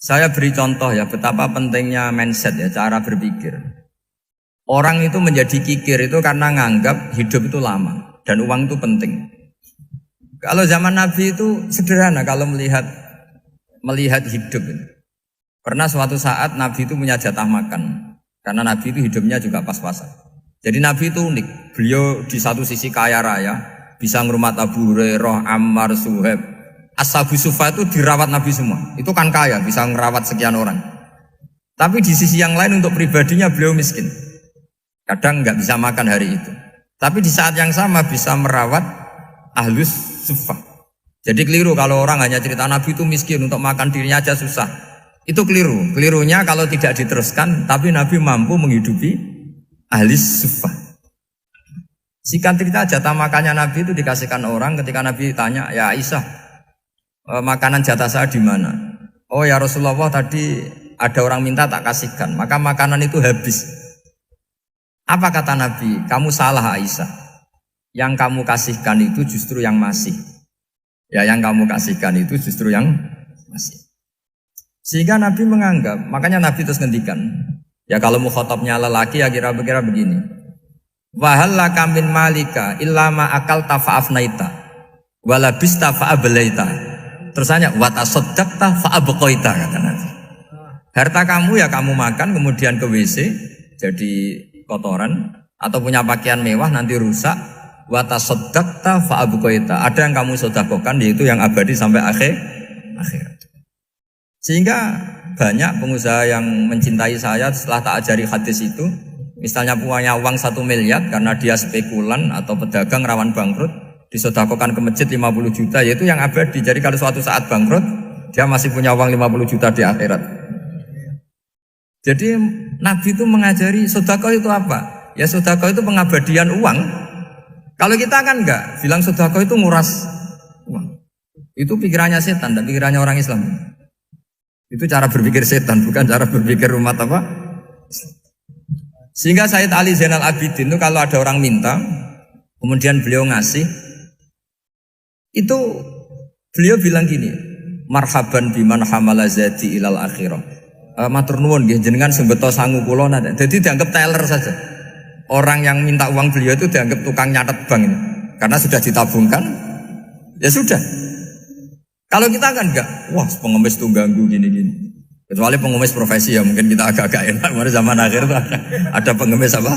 Saya beri contoh ya betapa pentingnya mindset ya, cara berpikir. Orang itu menjadi kikir itu karena nganggap hidup itu lama dan uang itu penting. Kalau zaman Nabi itu sederhana kalau melihat hidup. Pernah suatu saat Nabi itu punya jatah makan karena Nabi itu hidupnya juga pas-pasan. Jadi Nabi itu unik. Beliau di satu sisi kaya raya, bisa ngurmat Abu Hurairah, Ammar, Suhaib. Ashabu Sufa itu dirawat Nabi semua. Itu kan kaya, bisa ngerawat sekian orang. Tapi di sisi yang lain untuk pribadinya beliau miskin. Kadang nggak bisa makan hari itu. Tapi di saat yang sama bisa merawat Ahlus Sufa. Jadi keliru kalau orang hanya cerita Nabi itu miskin, untuk makan dirinya aja susah. Itu keliru. Kelirunya kalau tidak diteruskan, tapi Nabi mampu menghidupi Ahlus Sufa. Singkat cerita jatah makannya Nabi itu dikasihkan orang ketika Nabi tanya, ya Aisyah, makanan jatah saya di mana? Oh ya Rasulullah, tadi ada orang minta tak kasihkan, maka makanan itu habis. Apa kata Nabi? Kamu salah Aisyah. Yang kamu kasihkan itu justru yang masih. Ya yang kamu kasihkan itu justru yang masih. Sehingga Nabi menganggap, makanya Nabi terus ngendikan. Ya kalau mukhatabnya lelaki ya kira-kira begini. Wahal laka min malika illa ma akalta fa'afnaita walabista fa'ablaita. Terus tanya wa tasaddaqta fa'abqaita kata Nabi. Harta kamu ya kamu makan kemudian ke WC jadi kotoran, atau punya pakaian mewah nanti rusak. Wa tasaddaqta fa'abqaita. Ada yang kamu sedekahkan yaitu yang abadi sampai akhirat. Sehingga banyak pengusaha yang mencintai saya setelah tak ajari hadis itu, misalnya punya uang 1 miliar karena dia spekulan atau pedagang rawan bangkrut, disedekahkan ke masjid 50 juta, yaitu yang abadi. Jadi kalau suatu saat bangkrut, dia masih punya uang 50 juta di akhirat. Jadi Nabi itu mengajari sedekah itu apa? Ya sedekah itu pengabadian uang. Kalau kita kan enggak, bilang sedekah itu nguras uang. Itu pikirannya setan dan pikirannya orang Islam. Itu cara berpikir setan, bukan cara berpikir umat apa? Sehingga Sayyid Ali Zainal Abidin itu kalau ada orang minta, kemudian beliau ngasih, itu beliau bilang gini, marhaban biman hamala zati ilal akhirah. Matur nuwun nggih jenengan sing beto sangu kula nate. Jadi dianggap teller saja. Orang yang minta uang beliau itu dianggap tukang nyatet bank ini. Karena sudah ditabungkan, ya sudah. Kalau kita kan enggak, wah pengemis tuh ganggu gini-gini. Kecuali pengemis profesi ya mungkin kita agak-agak enak. Mari zaman akhir tuh ada pengemis apa?